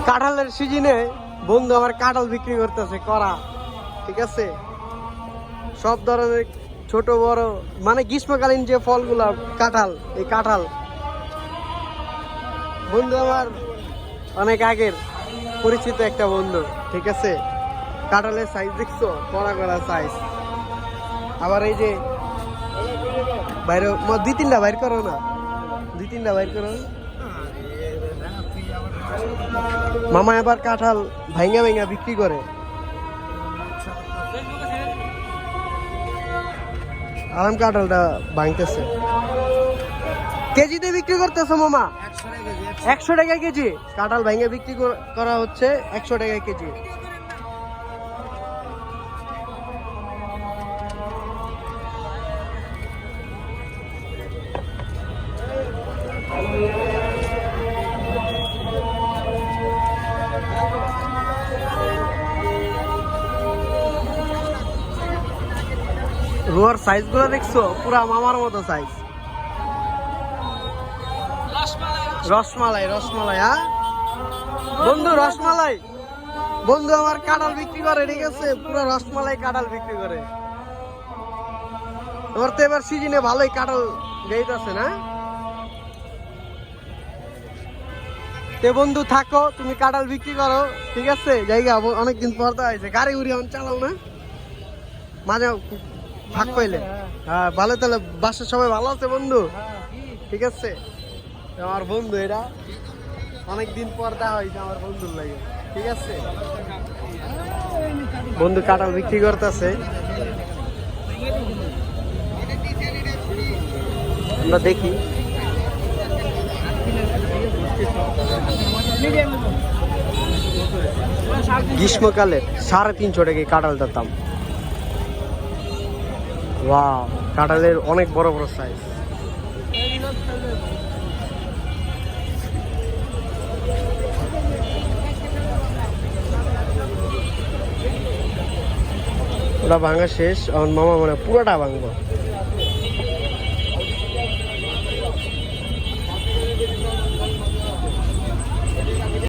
কাঁঠালের সিজনে বন্ধু আমার কাঁঠাল বিক্রি করতেছে করা, ঠিক আছে? সব ধরনের ছোট বড়, মানে গ্রীষ্মকালীন যে ফলগুলা কাঁঠাল, এই কাঁঠাল বন্ধু আমার অনেক আগের পরিচিত একটা বন্ধু, ঠিক আছে? কাঁঠালের সাইজ দেখছো, কড়া কড়া সাইজ। আবার এই যে বাইরে দুই তিনটা বাইর করো না, দুই তিনটা বাইর করো। মামা এবার কাঁঠাল ভাঙ্গা ভাঙ্গা বিক্রি করে। আরাম কাঁঠালটা ভাঙতেছে, কেজিতে বিক্রি করতেছে মামা। 100 টাকা কেজি কাঁঠাল ভাঙ্গা বিক্রি করা হচ্ছে, 100 টাকা কেজি। রুয়ার সাইজ গুলো দেখছো, পুরা মামার মতো সাইজ। রসমালাই, রসমালাই, হ্যাঁ বন্ধু, রসমালাই। বন্ধু আমার কাঁঠাল বিক্রি করে, ঠিক আছে? পুরো রসমালাই কাঁঠাল বিক্রি করে। তোমার তো এবার সিজনে ভালোই কাঁঠাল গাইতেছে না? তে বন্ধু থাকো, তুমি কাঁঠাল বিক্রি করো, ঠিক আছে? জায়গা অনেকদিন পর তো হয়েছে, গাড়ি উড়ি এখন চালাও না, মাঝে ফাঁক পাইলে। হ্যাঁ ভালো, তাহলে বাসার সবাই ভালো আছে বন্ধু? ঠিক আছে, আমার বন্ধু এরা অনেকদিন পর দেখা হয়েছে আমার বন্ধুর লাগে, ঠিক আছে? বন্ধু কাঁঠাল বিক্রি করতেছে, আমরা দেখি। গ্রীষ্মকালে 350 টাকা কাঁঠালটার দাম। ওয়াও, কাঁঠালের অনেক বড় বড় সাইজ। ওটা ভাঙা শেষ, আমার মামা মানে পুরোটা ভাঙবো।